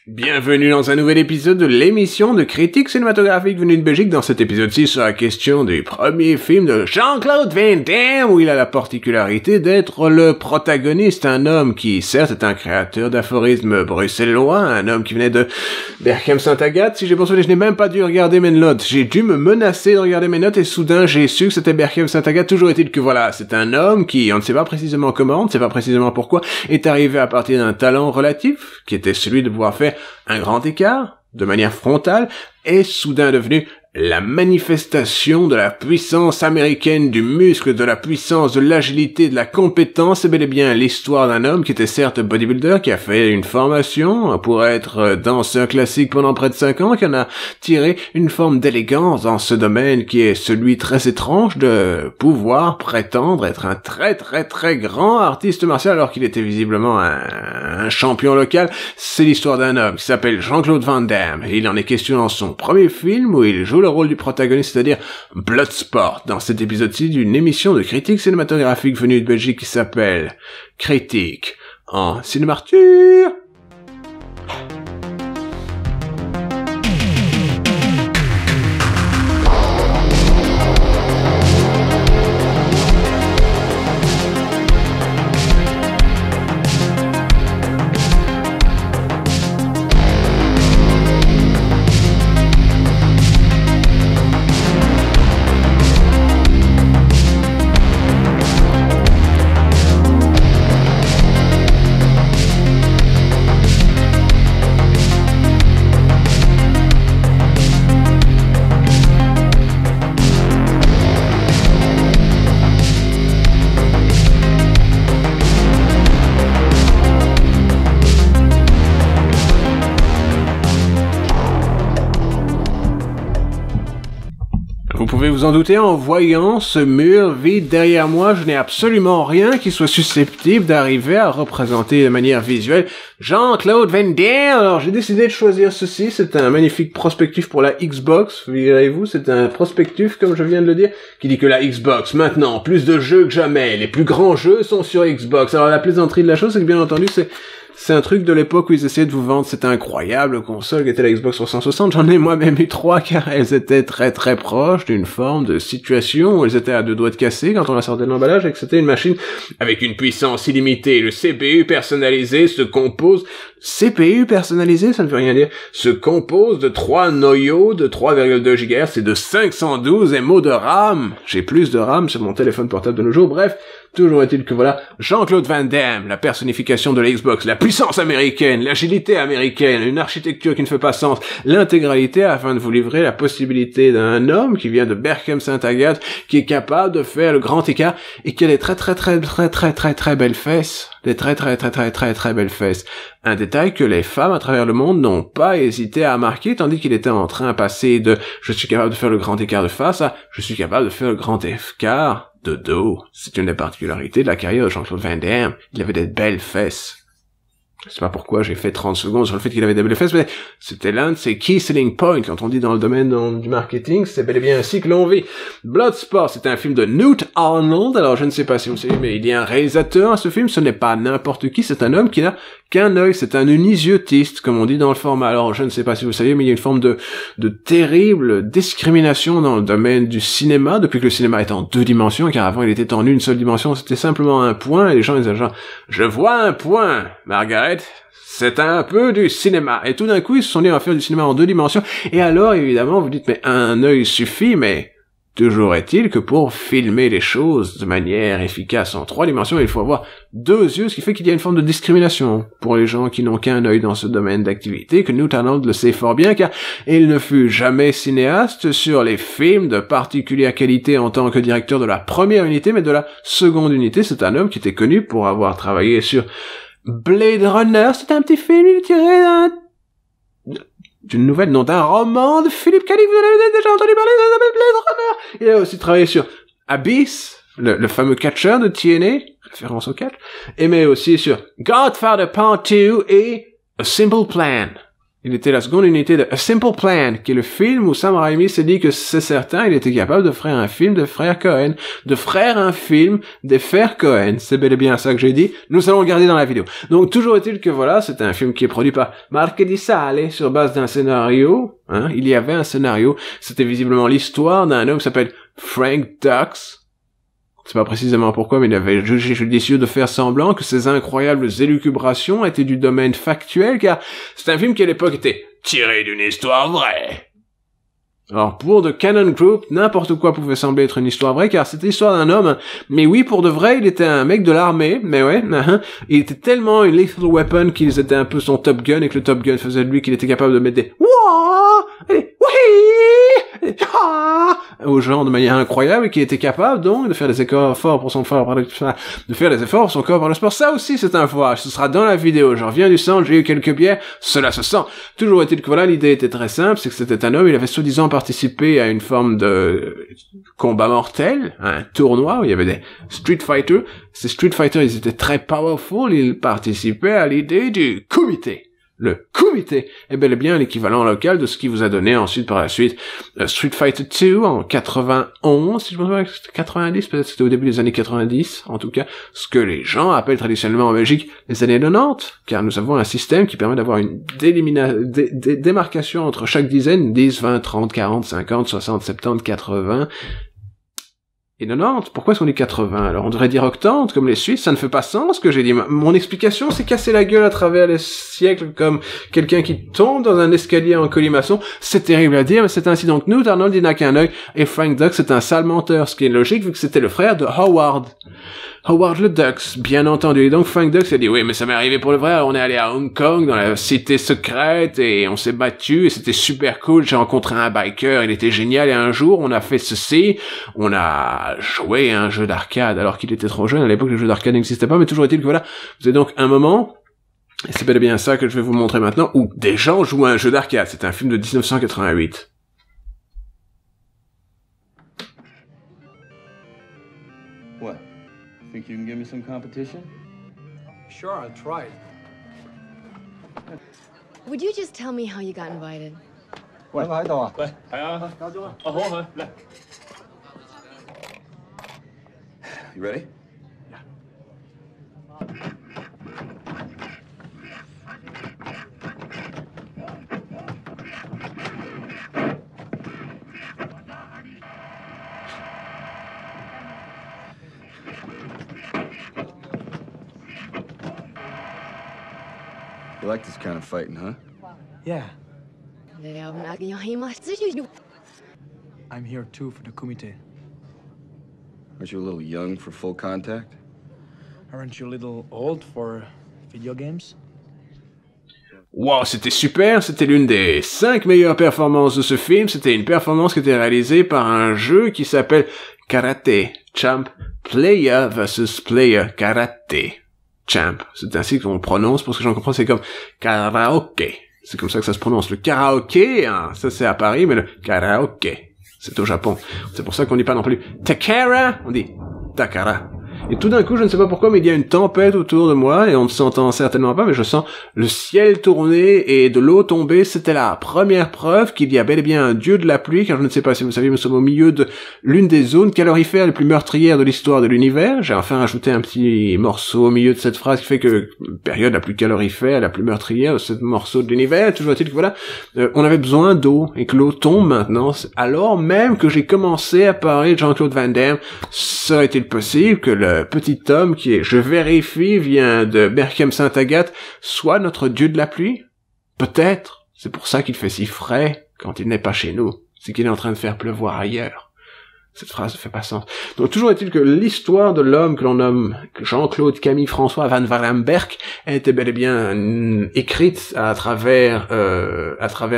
Bienvenue dans un nouvel épisode de l'émission de critique cinématographique venue de Belgique. Dans cet épisode-ci, sur la question du premier film de Jean-Claude Van Damme, où il a la particularité d'être le protagoniste, un homme qui, certes, est un créateur d'aphorismes bruxellois, un homme qui venait de Berchem-Saint-Agathe. Si j'ai bien souvenir, je n'ai même pas dû regarder mes notes. J'ai dû me menacer de regarder mes notes et soudain, j'ai su que c'était Berchem-Saint-Agathe. Toujours est-il que voilà, c'est un homme qui, on ne sait pas précisément comment, on ne sait pas précisément pourquoi, est arrivé à partir d'un talent relatif, qui était celui de pouvoir faire un grand écart, de manière frontale, est soudain devenu la manifestation de la puissance américaine, du muscle, de la puissance, de l'agilité, de la compétence. C'est bel et bien l'histoire d'un homme qui était certes bodybuilder, qui a fait une formation pour être danseur classique pendant près de 5 ans, qui en a tiré une forme d'élégance dans ce domaine qui est celui très étrange de pouvoir prétendre être un très très très grand artiste martial alors qu'il était visiblement un champion local. C'est l'histoire d'un homme qui s'appelle Jean-Claude Van Damme. Et il en est question dans son premier film où il joue le rôle du protagoniste, c'est-à-dire Bloodsport, dans cet épisode-ci d'une émission de critique cinématographique venue de Belgique qui s'appelle Critique en Cinémarture. Vous pouvez vous en douter, en voyant ce mur vide derrière moi, je n'ai absolument rien qui soit susceptible d'arriver à représenter de manière visuelle Jean-Claude Van Damme. Alors j'ai décidé de choisir ceci, c'est un magnifique prospectus pour la Xbox, verrez-vous, c'est un prospectus, comme je viens de le dire, qui dit que la Xbox, maintenant, plus de jeux que jamais, les plus grands jeux sont sur Xbox. Alors la plaisanterie de la chose, c'est que bien entendu, c'est un truc de l'époque où ils essayaient de vous vendre cette incroyable console qui était la Xbox 360. J'en ai moi-même eu 3 car elles étaient très très proches d'une forme de situation où elles étaient à 2 doigts de casser quand on la sortait de l'emballage et que c'était une machine avec une puissance illimitée. Le CPU personnalisé se compose... CPU personnalisé, ça ne veut rien dire. Se compose de 3 noyaux de 3,2 GHz et de 512 MO de RAM. J'ai plus de RAM sur mon téléphone portable de nos jours. Bref, toujours est-il que voilà, Jean-Claude Van Damme, la personnification de la Xbox, la puissance américaine, l'agilité américaine, une architecture qui ne fait pas sens, l'intégralité afin de vous livrer la possibilité d'un homme qui vient de Berchem-Saint-Agathe, qui est capable de faire le grand écart et qui a des très très très très très très très belles fesses. Des très très très très très très belles fesses. Un détail que les femmes à travers le monde n'ont pas hésité à remarquer, tandis qu'il était en train de passer de « je suis capable de faire le grand écart de face » à « je suis capable de faire le grand écart de dos ». C'est une des particularités de la carrière de Jean-Claude Van Damme. Il avait des belles fesses. Je sais pas pourquoi j'ai fait 30 secondes sur le fait qu'il avait des belles fesses, mais c'était l'un de ses key selling points. Quand on dit dans le domaine du marketing, c'est bel et bien ainsi que l'on vit. Bloodsport, c'est un film de Knut Arnold. Alors, je ne sais pas si vous savez, mais il y a un réalisateur à ce film. Ce n'est pas n'importe qui, c'est un homme qui n'a qu'un œil. C'est un unisiotiste, comme on dit dans le format. Alors, je ne sais pas si vous savez, mais il y a une forme de terrible discrimination dans le domaine du cinéma, depuis que le cinéma est en 2 dimensions, car avant il était en une seule dimension. C'était simplement un point, et les gens disaient genre, je vois un point, Margaret. C'est un peu du cinéma. Et tout d'un coup, ils se sont dit, on va faire du cinéma en 2 dimensions. Et alors, évidemment, vous dites, mais un œil suffit, mais toujours est-il que pour filmer les choses de manière efficace en 3 dimensions, il faut avoir 2 yeux, ce qui fait qu'il y a une forme de discrimination pour les gens qui n'ont qu'un œil dans ce domaine d'activité, que Knut Arnold le sait fort bien, car il ne fut jamais cinéaste sur les films de particulière qualité en tant que directeur de la première unité, mais de la seconde unité. C'est un homme qui était connu pour avoir travaillé sur Blade Runner, c'est un petit film tiré d'une nouvelle, non, d'un roman de Philippe K. Dick. Vous en avez déjà entendu parler, ça s'appelle Blade Runner. Il a aussi travaillé sur Abyss, le fameux catcheur de TNA, référence au catch, mais aussi sur Godfather Part 2 et A Simple Plan. Il était la seconde unité de A Simple Plan, qui est le film où Sam Raimi s'est dit que c'est certain, il était capable de faire un film de frères Cohen. De faire un film des frères Cohen. C'est bel et bien ça que j'ai dit. Nous allons le garder dans la vidéo. Donc, toujours est-il que voilà, c'est un film qui est produit par Marche Di Sale, sur base d'un scénario. Hein, il y avait un scénario. C'était visiblement l'histoire d'un homme qui s'appelle Frank Dux. C'est pas précisément pourquoi, mais il avait jugé judicieux de faire semblant que ces incroyables élucubrations étaient du domaine factuel, car c'est un film qui à l'époque était tiré d'une histoire vraie. Alors, pour The Cannon Group, n'importe quoi pouvait sembler être une histoire vraie, car c'était l'histoire d'un homme. Mais oui, pour de vrai, il était un mec de l'armée, mais ouais, il était tellement une lethal weapon qu'ils étaient un peu son Top Gun, et que le Top Gun faisait de lui qu'il était capable de mettre des aux gens de manière incroyable, et qui était capable donc de faire des efforts pour son corps par le sport. Ça aussi c'est un foirage, ce sera dans la vidéo. Je reviens du centre, j'ai eu quelques bières, cela se sent. Toujours est-il que voilà, l'idée était très simple, c'est que c'était un homme, il avait soi-disant participé à une forme de combat mortel, un tournoi où il y avait des Street Fighters. Ces Street Fighters, ils étaient très powerful, ils participaient à l'idée du comité. Le comité est bel et bien l'équivalent local de ce qui vous a donné ensuite par la suite Street Fighter 2 en 91, si je me souviens, 90, peut-être c'était au début des années 90, en tout cas, ce que les gens appellent traditionnellement en Belgique les années 90, car nous avons un système qui permet d'avoir une démarcation entre chaque dizaine, 10, 20, 30, 40, 50, 60, 70, 80... Et 90, pourquoi est-ce qu'on dit 80? Alors on devrait dire octante, comme les Suisses, ça ne fait pas sens ce que j'ai dit. Mon explication, c'est casser la gueule à travers les siècles comme quelqu'un qui tombe dans un escalier en colimaçon. C'est terrible à dire, mais c'est ainsi. Donc nous, Arnold, il n'a qu'un œil, et Frank Dux, c'est un sale menteur, ce qui est logique, vu que c'était le frère de Howard. Howard le Dux, bien entendu. Et donc Frank Dux a dit, oui, mais ça m'est arrivé pour le vrai, on est allé à Hong Kong, dans la cité secrète, et on s'est battu, et c'était super cool, j'ai rencontré un biker, il était génial, et un jour, on a fait ceci, on a joué à un jeu d'arcade, alors qu'il était trop jeune, à l'époque, les jeux d'arcade n'existaient pas, mais toujours est-il que voilà, vous avez donc un moment, et c'est bel et bien ça que je vais vous montrer maintenant, où des gens jouent à un jeu d'arcade. C'est un film de 1988. What? Think you can give me some competition? Sure, I'll try. Would you just tell me how you got invited? Ouais. You ready? Yeah. You like this kind of fighting, huh? Yeah, I'm I'm here too for the committee. Aren't you a little young for full contact? Aren't you a little old for video games? Wow, c'était super, c'était l'une des 5 meilleures performances de ce film, c'était une performance qui était réalisée par un jeu qui s'appelle Karate Champ, Player vs Player Karate Champ. C'est ainsi qu'on prononce, pour ce que j'en comprends, c'est comme karaoké. C'est comme ça que ça se prononce. Le karaoké, hein, ça c'est à Paris, mais le karaoké, c'est au Japon. C'est pour ça qu'on dit pas non plus Takara, on dit Takara. Et tout d'un coup, je ne sais pas pourquoi, mais il y a une tempête autour de moi, et on ne s'entend certainement pas, mais je sens le ciel tourner et de l'eau tomber. C'était la première preuve qu'il y a bel et bien un dieu de la pluie, car je ne sais pas si vous savez, nous sommes au milieu de l'une des zones calorifères les plus meurtrières de l'histoire de l'univers. J'ai enfin rajouté un petit morceau au milieu de cette phrase qui fait que période la plus calorifère, la plus meurtrière de ce morceau de l'univers. Toujours est-il que voilà, on avait besoin d'eau, et que l'eau tombe maintenant, alors même que j'ai commencé à parler de Jean-Claude Van Damme. Serait-il possible que le petit homme qui est, je vérifie, vient de Berchem-Saint-Agathe, soit notre dieu de la pluie? Peut-être. C'est pour ça qu'il fait si frais quand il n'est pas chez nous. C'est qu'il est en train de faire pleuvoir ailleurs. Cette phrase ne fait pas sens. Donc toujours est-il que l'histoire de l'homme que l'on nomme Jean-Claude Camille François Van Warenberg était bel et bien écrite à travers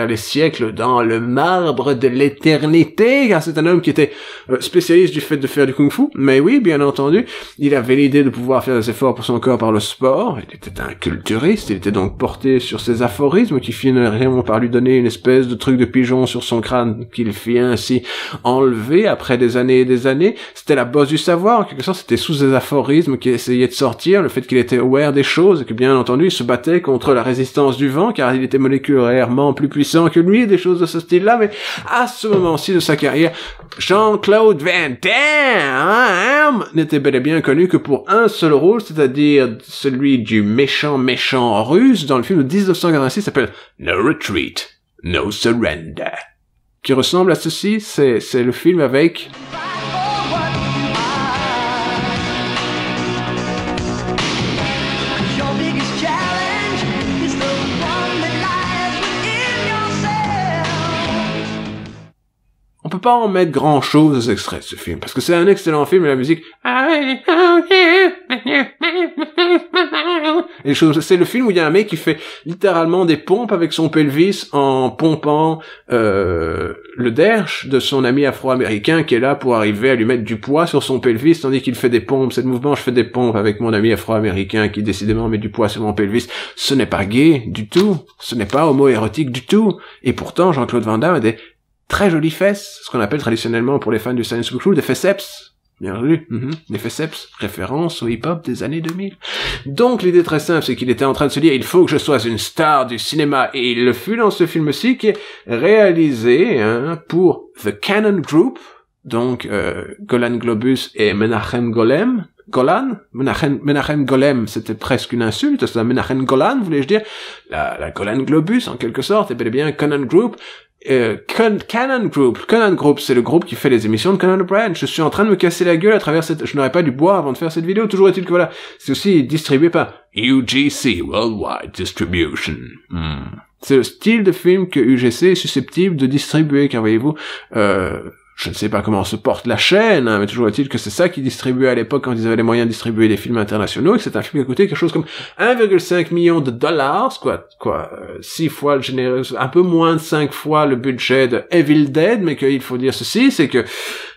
les siècles dans le marbre de l'éternité, car c'est un homme qui était spécialiste du fait de faire du kung-fu, mais oui, bien entendu, il avait l'idée de pouvoir faire des efforts pour son corps par le sport, il était un culturiste, il était donc porté sur ses aphorismes qui finiront par lui donner une espèce de truc de pigeon sur son crâne qu'il fit ainsi enlever après des des années et des années. C'était la bosse du savoir, en quelque sorte, c'était sous des aphorismes qu'il essayait de sortir, le fait qu'il était aware des choses, et que bien entendu, il se battait contre la résistance du vent, car il était moléculairement plus puissant que lui, des choses de ce style-là, mais à ce moment-ci de sa carrière, Jean-Claude Van Damme n'était bel et bien connu que pour un seul rôle, c'est-à-dire celui du méchant russe dans le film de 1986 qui s'appelle No Retreat, No Surrender, qui ressemble à ceci. C'est le film avec on peut pas en mettre grand chose aux extraits de ce film, parce que c'est un excellent film et la musique et c'est le film où il y a un mec qui fait littéralement des pompes avec son pelvis en pompant le derche de son ami afro-américain qui est là pour arriver à lui mettre du poids sur son pelvis tandis qu'il fait des pompes. C'est le mouvement je fais des pompes avec mon ami afro-américain qui décidément met du poids sur mon pelvis. Ce n'est pas gay du tout, ce n'est pas homo-érotique du tout, et pourtant Jean-Claude Van Damme a des très jolies fesses, ce qu'on appelle traditionnellement pour les fans du science fiction des fesseps. Bien vu, les fesseps, référence au hip-hop des années 2000. Donc l'idée très simple, c'est qu'il était en train de se dire, il faut que je sois une star du cinéma, et il le fut dans ce film-ci qui est réalisé pour The Cannon Group, donc Golan Globus et Menachem Golem. Menachem Golem, c'était presque une insulte, c'est Menachem Golan, voulais-je dire, la Golan Globus en quelque sorte, et bel et bien Cannon Group. Cannon Group, c'est le groupe qui fait les émissions de Conan O'Brien. Je suis en train de me casser la gueule à travers je n'aurais pas dû boire avant de faire cette vidéo. Toujours est-il que voilà, c'est aussi distribué par UGC, Worldwide Distribution. C'est le style de film que UGC est susceptible de distribuer, car voyez-vous, je ne sais pas comment se porte la chaîne, mais toujours est-il que c'est ça qu'ils distribuaient à l'époque quand ils avaient les moyens de distribuer des films internationaux, et que c'est un film qui a coûté quelque chose comme 1,5 million de dollars, quoi, 6 fois le généreux, un peu moins de 5 fois le budget de Evil Dead, mais qu'il faut dire ceci, c'est que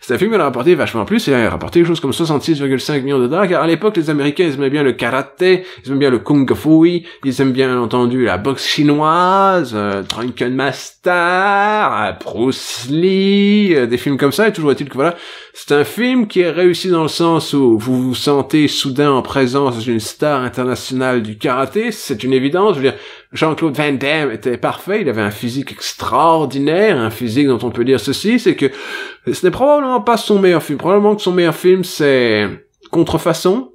c'est un film qui a rapporté vachement plus, il a rapporté quelque chose comme 66,5 millions de dollars, car à l'époque, les Américains, ils aimaient bien le karaté, ils aimaient bien le kung-fu, ils aiment bien entendu la boxe chinoise, Drunken Master, Bruce Lee, des films comme ça, et toujours est-il que voilà, c'est un film qui est réussi dans le sens où vous vous sentez soudain en présence d'une star internationale du karaté, c'est une évidence. Je veux dire, Jean-Claude Van Damme était parfait, il avait un physique extraordinaire, un physique dont on peut dire ceci, c'est que ce n'est probablement pas son meilleur film, probablement que son meilleur film c'est Contrefaçon,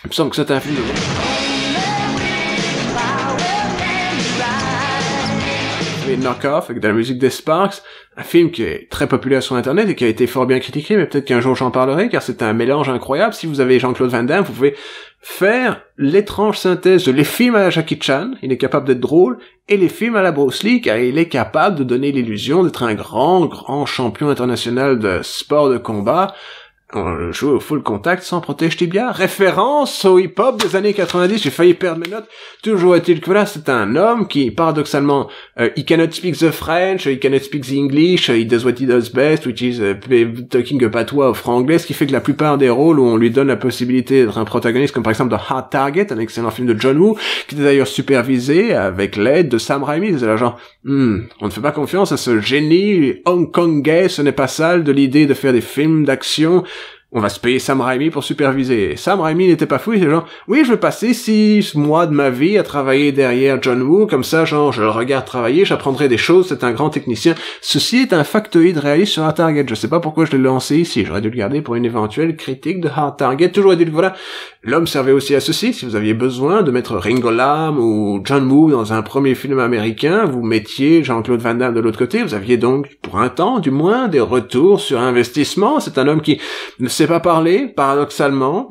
il me semble que c'est un film de Knock-Off avec de la musique des Sparks, un film qui est très populaire sur internet et qui a été fort bien critiqué, mais peut-être qu'un jour j'en parlerai, car c'est un mélange incroyable. Si vous avez Jean-Claude Van Damme, vous pouvez faire l'étrange synthèse de les films à la Jackie Chan, il est capable d'être drôle, et les films à la Bruce Lee, car il est capable de donner l'illusion d'être un grand champion international de sport de combat. On joue au full contact sans protège tibia. Référence au hip-hop des années 90. J'ai failli perdre mes notes. Toujours est-il que là, c'est un homme qui, paradoxalement, he cannot speak the French, he cannot speak the English, he does what he does best, which is talking a patois au franglais, ce qui fait que la plupart des rôles où on lui donne la possibilité d'être un protagoniste, comme par exemple dans Hard Target, un excellent film de John Woo, qui était d'ailleurs supervisé avec l'aide de Sam Raimi. C'est là genre, on ne fait pas confiance à ce génie hongkongais, ce n'est pas sale de l'idée de faire des films d'action. On va se payer Sam Raimi pour superviser. Sam Raimi n'était pas fou, il était genre, oui, je vais passer 6 mois de ma vie à travailler derrière John Woo, comme ça, genre, je le regarde travailler, j'apprendrai des choses, c'est un grand technicien. Ceci est un factoïde réaliste sur Hard Target. Je sais pas pourquoi je l'ai lancé ici, j'aurais dû le garder pour une éventuelle critique de Hard Target. Toujours dit que voilà, l'homme servait aussi à ceci, si vous aviez besoin de mettre Ringo Lam ou John Woo dans un premier film américain, vous mettiez Jean-Claude Van Damme de l'autre côté, vous aviez donc, pour un temps, du moins, des retours sur investissement. C'est un homme qui ne sait pas parler, paradoxalement,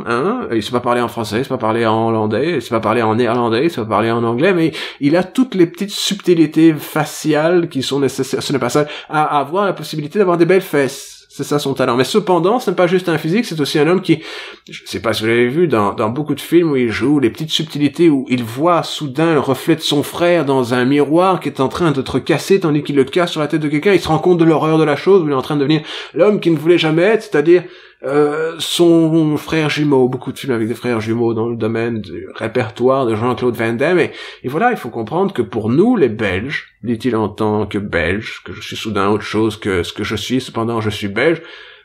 il sait pas parler en français, il sait pas parler en hollandais, il sait pas parler en néerlandais, il sait pas parler en anglais, mais il a toutes les petites subtilités faciales qui sont nécessaires, ce n'est pas ça, à avoir la possibilité d'avoir des belles fesses. C'est ça son talent. Mais cependant, ce n'est pas juste un physique, c'est aussi un homme qui, je sais pas si vous l'avez vu, dans beaucoup de films où il joue les petites subtilités, où il voit soudain le reflet de son frère dans un miroir qui est en train d'être cassé, tandis qu'il le casse sur la tête de quelqu'un, il se rend compte de l'horreur de la chose, où il est en train de devenir l'homme qu'il ne voulait jamais être, c'est-à-dire son frère jumeau, beaucoup de films avec des frères jumeaux dans le domaine du répertoire de Jean-Claude Van Damme, et voilà, il faut comprendre que pour nous, les Belges, dit-il en tant que Belge, que je suis soudain autre chose que ce que je suis, cependant je suis Belge,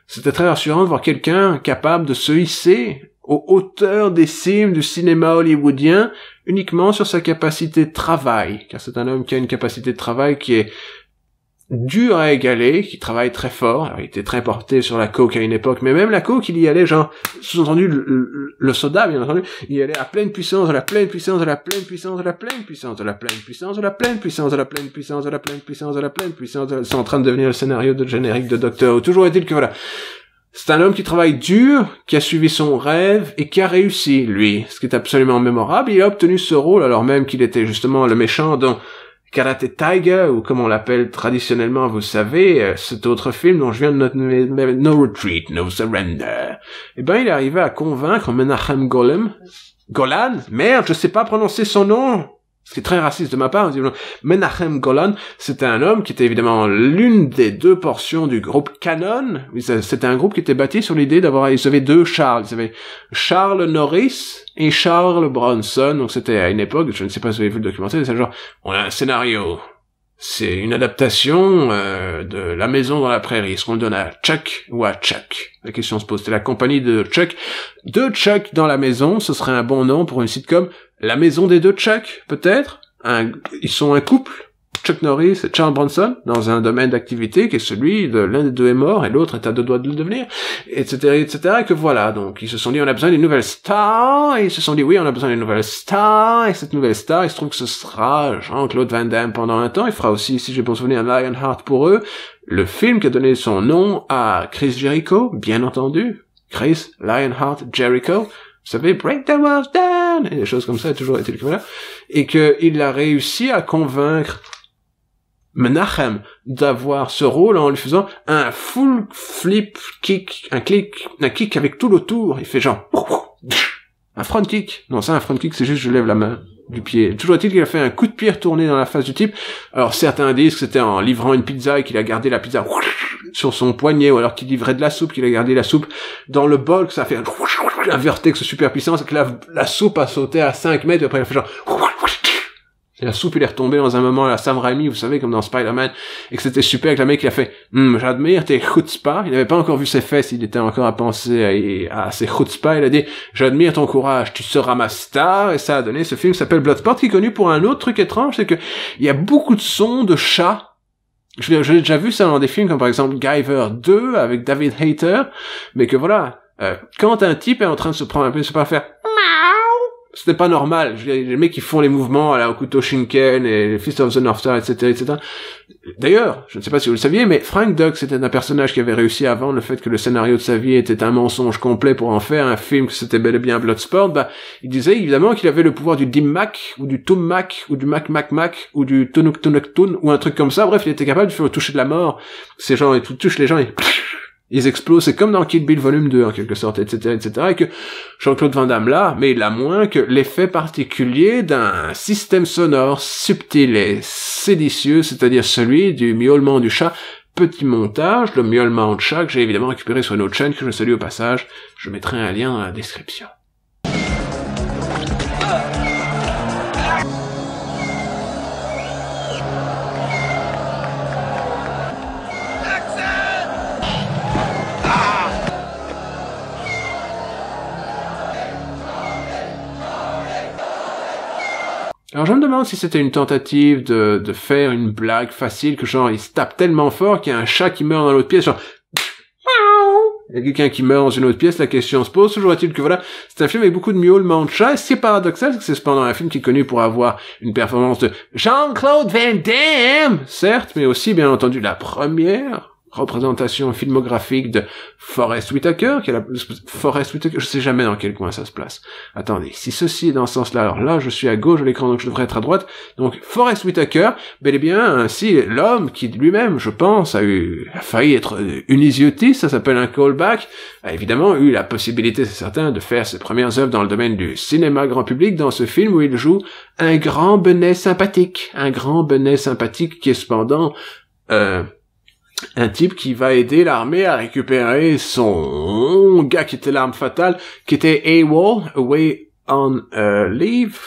C'était très rassurant de voir quelqu'un capable de se hisser aux hauteurs des cimes du cinéma hollywoodien uniquement sur sa capacité de travail, car c'est un homme qui a une capacité de travail qui est dur à égaler, qui travaille très fort. Alors, il était très porté sur la coke à une époque, mais même la coke, il y allait, genre, sous-entendu, le soda, bien entendu, il y allait à pleine puissance, de la pleine puissance, de la pleine puissance, de la pleine puissance, de la pleine puissance, de la pleine puissance, de la pleine puissance, de la pleine puissance, de la pleine puissance, c'est en train de devenir le scénario de générique de Doctor Who. Toujours est-il que voilà. C'est un homme qui travaille dur, qui a suivi son rêve et qui a réussi, lui. Ce qui est absolument mémorable. Il a obtenu ce rôle alors même qu'il était justement le méchant dans Karate Tiger, ou comme on l'appelle traditionnellement, vous savez, cet autre film dont je viens de noter No Retreat, No Surrender. Eh ben, il est arrivé à convaincre Menachem Golan, merde, je sais pas prononcer son nom. C'est très raciste de ma part. Menachem Golan, c'était un homme qui était évidemment l'une des deux portions du groupe Canon. C'était un groupe qui était bâti sur l'idée ils avaient deux Charles. Ils avaient Charles Norris et Charles Bronson. Donc c'était à une époque, je ne sais pas si vous avez vu le documentaire, c'est genre, on a un scénario. C'est une adaptation de La Maison dans la Prairie. Est-ce qu'on le donne à Chuck ou à Chuck? La question se pose. C'était la compagnie de Chuck. Deux Chuck dans la maison, ce serait un bon nom pour une sitcom. La Maison des deux Chuck, peut-être. Ils sont un couple, Chuck Norris et Charles Bronson, dans un domaine d'activité qui est celui de l'un des deux est mort et l'autre est à deux doigts de le devenir, etc., etc., et que voilà. Donc, ils se sont dit, on a besoin d'une nouvelle star, et ils se sont dit, oui, on a besoin d'une nouvelle star, et cette nouvelle star, il se trouve que ce sera Jean-Claude Van Damme pendant un temps. Il fera aussi, si j'ai bon souvenir, Lionheart pour eux, le film qui a donné son nom à Chris Jericho, bien entendu. Chris Lionheart Jericho. Vous savez, break the walls down, et des choses comme ça, toujours été le cas là. Et qu'il a réussi à convaincre Menachem d'avoir ce rôle en lui faisant un full flip kick, un kick avec tout l'autour. Il fait genre, un front kick. Non, ça, un front kick, c'est juste je lève la main du pied. Toujours est-il qu'il a fait un coup de pied retourné dans la face du type. Alors, certains disent que c'était en livrant une pizza et qu'il a gardé la pizza sur son poignet, ou alors qu'il livrait de la soupe, qu'il a gardé la soupe dans le bol, que ça a fait un vertex super puissant, c'est que la soupe a sauté à 5 mètres, et après il a fait genre, et la soupe il est retombée dans un moment à la Sam Raimi, vous savez, comme dans Spider-Man, et que c'était super, que le mec il a fait, j'admire tes chutzpah, il n'avait pas encore vu ses fesses, il était encore à penser à ses chutzpah, il a dit, j'admire ton courage, tu seras ma star, et ça a donné ce film qui s'appelle Bloodsport, qui est connu pour un autre truc étrange, c'est que il y a beaucoup de sons de chats. J'ai déjà vu ça dans des films comme par exemple Guyver 2 avec David Hayter, mais que quand un type est en train de se prendre un peu, c'est pas faire c'était pas normal. Je veux dire, les mecs qui font les mouvements à la Hokuto Shinken et Fist of the North Star, etc., etc. D'ailleurs, je ne sais pas si vous le saviez, mais Frank Dux était un personnage qui avait réussi à vendre le fait que le scénario de sa vie était un mensonge complet pour en faire un film que c'était bel et bien Bloodsport. Il disait évidemment qu'il avait le pouvoir du Dim Mac, ou du Tum Mac, ou du Mac Mac Mac, ou du Tunuk Tunuk Tun, ou un truc comme ça. Bref, il était capable de faire toucher de la mort. Ces gens, ils touchent les gens et ils explosent, c'est comme dans Kill Bill volume 2, en quelque sorte, etc., etc., et que Jean-Claude Van Damme là, mais il a moins que l'effet particulier d'un système sonore subtil et séditieux, c'est-à-dire celui du miaulement du chat. Petit montage, le miaulement de chat que j'ai évidemment récupéré sur une autre chaîne que je salue au passage. Je mettrai un lien dans la description. Alors je me demande si c'était une tentative de faire une blague facile, que genre il se tape tellement fort qu'il y a un chat qui meurt dans l'autre pièce, genre il y a quelqu'un qui meurt dans une autre pièce, la question se pose, toujours est-il que c'est un film avec beaucoup de miaulements de chat, et ce qui est paradoxal, c'est que c'est cependant un film qui est connu pour avoir une performance de Jean-Claude Van Damme, certes, mais aussi bien entendu la première représentation filmographique de Forest Whitaker, Forest Whitaker, je sais jamais dans quel coin ça se place. Attendez, si ceci est dans ce sens-là, alors là, je suis à gauche de l'écran, donc je devrais être à droite. Donc, Forest Whitaker, bel et bien, ainsi, l'homme qui lui-même, je pense, a failli être unisiotiste, ça s'appelle un callback, a évidemment eu la possibilité, c'est certain, de faire ses premières œuvres dans le domaine du cinéma grand public, dans ce film où il joue un grand benet sympathique qui est cependant, un type qui va aider l'armée à récupérer son gars qui était l'arme fatale, qui était AWOL, Away on leave,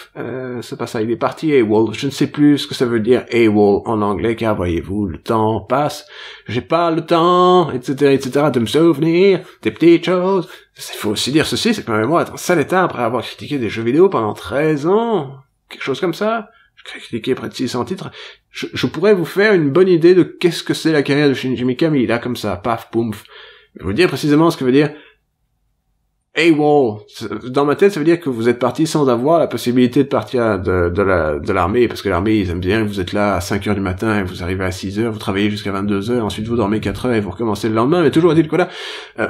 c'est pas ça, il est parti AWOL. Je ne sais plus ce que ça veut dire AWOL en anglais, car voyez-vous, le temps passe, j'ai pas le temps, etc., de me souvenir des petites choses. Il faut aussi dire ceci, c'est que ma mémoire est en sale état après avoir critiqué des jeux vidéo pendant 13 ans, quelque chose comme ça. J'ai critiqué près de 600 titres. Je pourrais vous faire une bonne idée de qu'est-ce que c'est la carrière de Shinji Mikami, là, comme ça, paf, poumf. Je vais vous dire précisément ce que veut dire AWOL. Dans ma tête, ça veut dire que vous êtes parti sans avoir la possibilité de partir de l'armée, parce que l'armée, ils aiment bien, vous êtes là à 5 heures du matin, et vous arrivez à 6 heures, vous travaillez jusqu'à 22 heures, ensuite vous dormez 4 heures, et vous recommencez le lendemain, mais toujours est-il que là,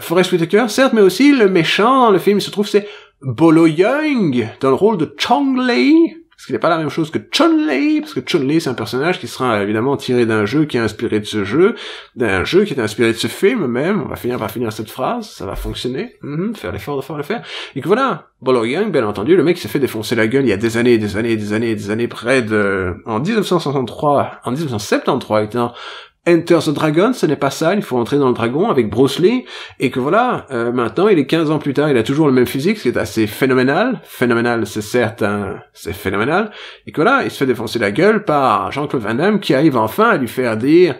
Forest Whitaker, certes, mais aussi le méchant dans le film, il se trouve, c'est Bolo Yeung, dans le rôle de Chong Lei, ce qui n'est pas la même chose que Chun-Li, parce que Chun-Li, c'est un personnage qui sera évidemment tiré d'un jeu qui est inspiré de ce jeu, d'un jeu qui est inspiré de ce film même. On va finir par finir cette phrase, ça va fonctionner. Faire l'effort de le faire. Et que voilà, Bolo Yeung, bien entendu, le mec s'est fait défoncer la gueule il y a des années, près de... En 1973, il était dans Enter the Dragon, ce n'est pas ça, il faut entrer dans le dragon avec Bruce Lee, et que voilà, maintenant, il est 15 ans plus tard, il a toujours le même physique, ce qui est assez phénoménal. Phénoménal, c'est certain, c'est phénoménal. Et que voilà, il se fait défoncer la gueule par Jean-Claude Van Damme, qui arrive enfin à lui faire dire...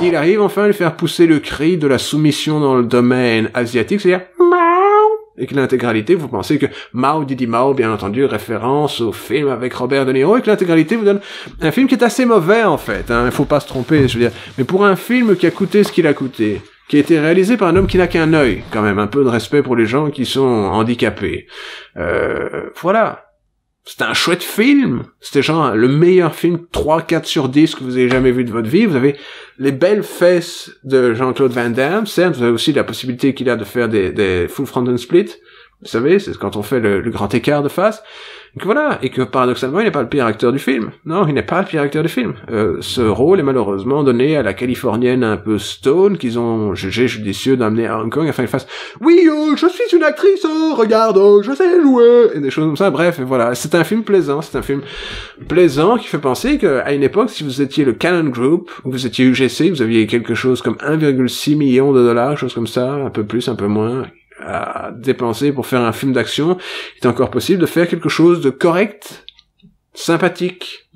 Il arrive enfin à lui faire pousser le cri de la soumission dans le domaine asiatique, c'est-à-dire Mao, et que l'intégralité, vous pensez que Mao Didi Mao, bien entendu, référence au film avec Robert De Niro, et que l'intégralité vous donne un film qui est assez mauvais en fait, il faut pas se tromper, je veux dire, mais pour un film qui a coûté ce qu'il a coûté, qui a été réalisé par un homme qui n'a qu'un œil, quand même, un peu de respect pour les gens qui sont handicapés, voilà. C'était un chouette film. C'était genre le meilleur film 3-4 sur 10 que vous ayez jamais vu de votre vie. Vous avez les belles fesses de Jean-Claude Van Damme. Certes, vous avez aussi la possibilité qu'il a de faire des full frontal split. Vous savez, c'est quand on fait le grand écart de face. Donc voilà, et que paradoxalement, il n'est pas le pire acteur du film. Non, il n'est pas le pire acteur du film. Ce rôle est malheureusement donné à la Californienne un peu stone qu'ils ont jugé judicieux d'amener à Hong Kong afin qu'il fasse « Oui, je suis une actrice, regarde, je sais jouer !» et des choses comme ça. Bref, voilà, c'est un film plaisant. C'est un film plaisant qui fait penser qu'à une époque, si vous étiez le Cannon Group, ou vous étiez UGC, vous aviez quelque chose comme 1,6 million de dollars, chose comme ça, un peu plus, un peu moins, à dépenser pour faire un film d'action, il est encore possible de faire quelque chose de correct, sympathique,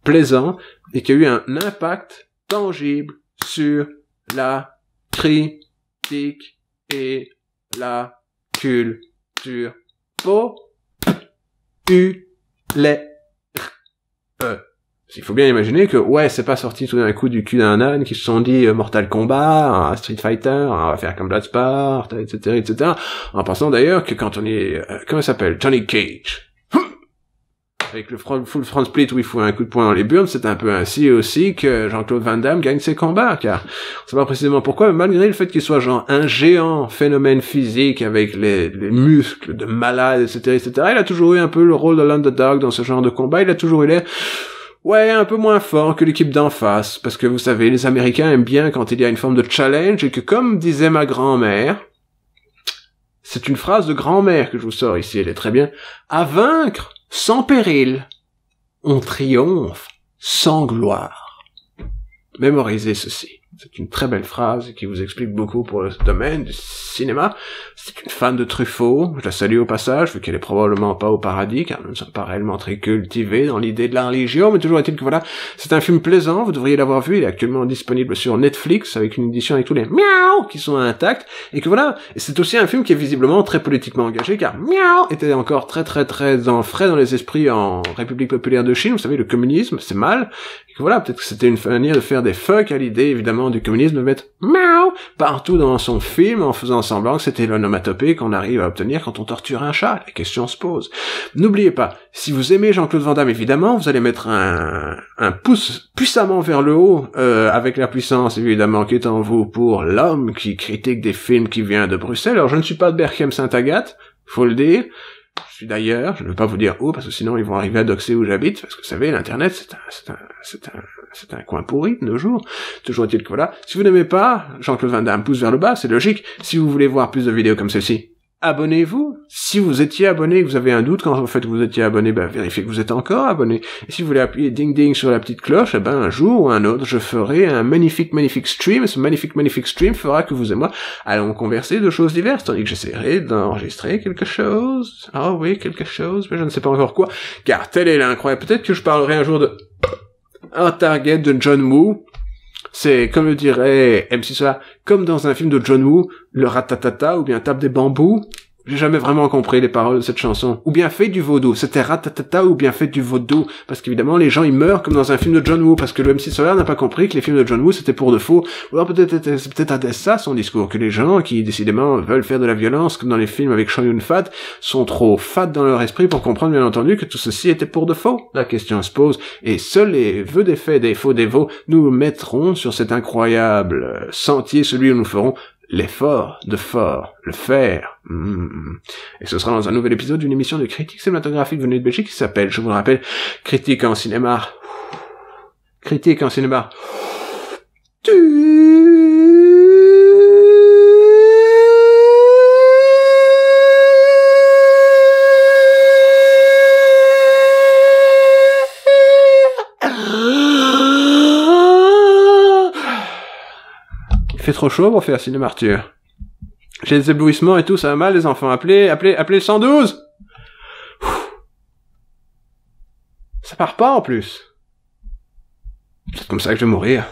plaisant, et qui a eu un impact tangible sur la critique et la culture populaire. Il faut bien imaginer que, ouais, c'est pas sorti tout d'un coup du cul d'un âne qui se sont dit Mortal Kombat, Street Fighter, on va faire comme Bloodsport, etc., en pensant d'ailleurs que quand on est, comment ça s'appelle, Johnny Cage, avec le full front split où il faut un coup de poing dans les burnes, c'est un peu ainsi aussi que Jean-Claude Van Damme gagne ses combats, car on sait pas précisément pourquoi, mais malgré le fait qu'il soit genre un géant phénomène physique avec les muscles de malade, etc., il a toujours eu un peu le rôle de l'underdog dans ce genre de combat, il a toujours eu l'air ouais, un peu moins fort que l'équipe d'en face, parce que vous savez, les Américains aiment bien quand il y a une forme de challenge, et que comme disait ma grand-mère, c'est une phrase de grand-mère que je vous sors ici, elle est très bien, à vaincre sans péril, on triomphe sans gloire. Mémorisez ceci. C'est une très belle phrase qui vous explique beaucoup pour le domaine du cinéma. C'est une fan de Truffaut, je la salue au passage, vu qu'elle est probablement pas au paradis, car nous ne sommes pas réellement très cultivés dans l'idée de la religion, mais toujours est-il que voilà, c'est un film plaisant, vous devriez l'avoir vu, il est actuellement disponible sur Netflix, avec une édition avec tous les miaou qui sont intacts, et que voilà, et c'est aussi un film qui est visiblement très politiquement engagé, car miaou était encore très frais dans les esprits en République populaire de Chine, vous savez, le communisme, c'est mal, et que voilà, peut-être que c'était une manière de faire des fuck à l'idée, évidemment, évidemment du communisme de mettre miaou partout dans son film en faisant semblant que c'était l'onomatopée qu'on arrive à obtenir quand on torture un chat. La question se pose. N'oubliez pas, si vous aimez Jean-Claude Van Damme, évidemment, vous allez mettre un pouce puissamment vers le haut, avec la puissance évidemment qui est en vous pour l'homme qui critique des films qui vient de Bruxelles. Alors je ne suis pas de Berchem-Saint-Agathe, faut le dire. Je suis d'ailleurs, je ne vais pas vous dire où, parce que sinon ils vont arriver à doxer où j'habite, parce que vous savez, l'internet, c'est un coin pourri de nos jours. Toujours est-il que voilà. Si vous n'aimez pas Jean-Claude Van Damme, pouce vers le bas, c'est logique. Si vous voulez voir plus de vidéos comme celle-ci, abonnez-vous. Si vous étiez abonné et que vous avez un doute quand en fait vous étiez abonné, ben vérifiez que vous êtes encore abonné. Et si vous voulez appuyer ding ding sur la petite cloche, eh ben un jour ou un autre, je ferai un magnifique stream, et ce magnifique stream fera que vous et moi allons converser de choses diverses, tandis que j'essaierai d'enregistrer quelque chose. Ah oui, quelque chose, mais je ne sais pas encore quoi, car tel est l'incroyable. Peut-être que je parlerai un jour de un target de John Woo. C'est, comme le dirait MC Solar, comme dans un film de John Woo, le ratatata, ou bien tape des bambous. J'ai jamais vraiment compris les paroles de cette chanson. Ou bien fait du vaudou. C'était ratatata ou bien fait du vaudou. Parce qu'évidemment, les gens, ils meurent comme dans un film de John Woo. Parce que le MC Solar n'a pas compris que les films de John Woo, c'était pour de faux. Ou alors c'est peut-être ça son discours. Que les gens qui, décidément, veulent faire de la violence, comme dans les films avec Chow Yun-fat, sont trop fat dans leur esprit pour comprendre, bien entendu, que tout ceci était pour de faux. La question se pose. Et seuls les vœux des faits, des faux dévots, nous mettront sur cet incroyable sentier, celui où nous ferons l'effort de le faire. Et ce sera dans un nouvel épisode d'une émission de critique cinématographique venue de Belgique qui s'appelle, je vous le rappelle, Critique en cinéma. Critique en cinéma. Il fait trop chaud pour faire Cinéma Arthur. J'ai des éblouissements et tout, ça va mal les enfants. Appelez le 112. Ça part pas en plus. C'est comme ça que je vais mourir.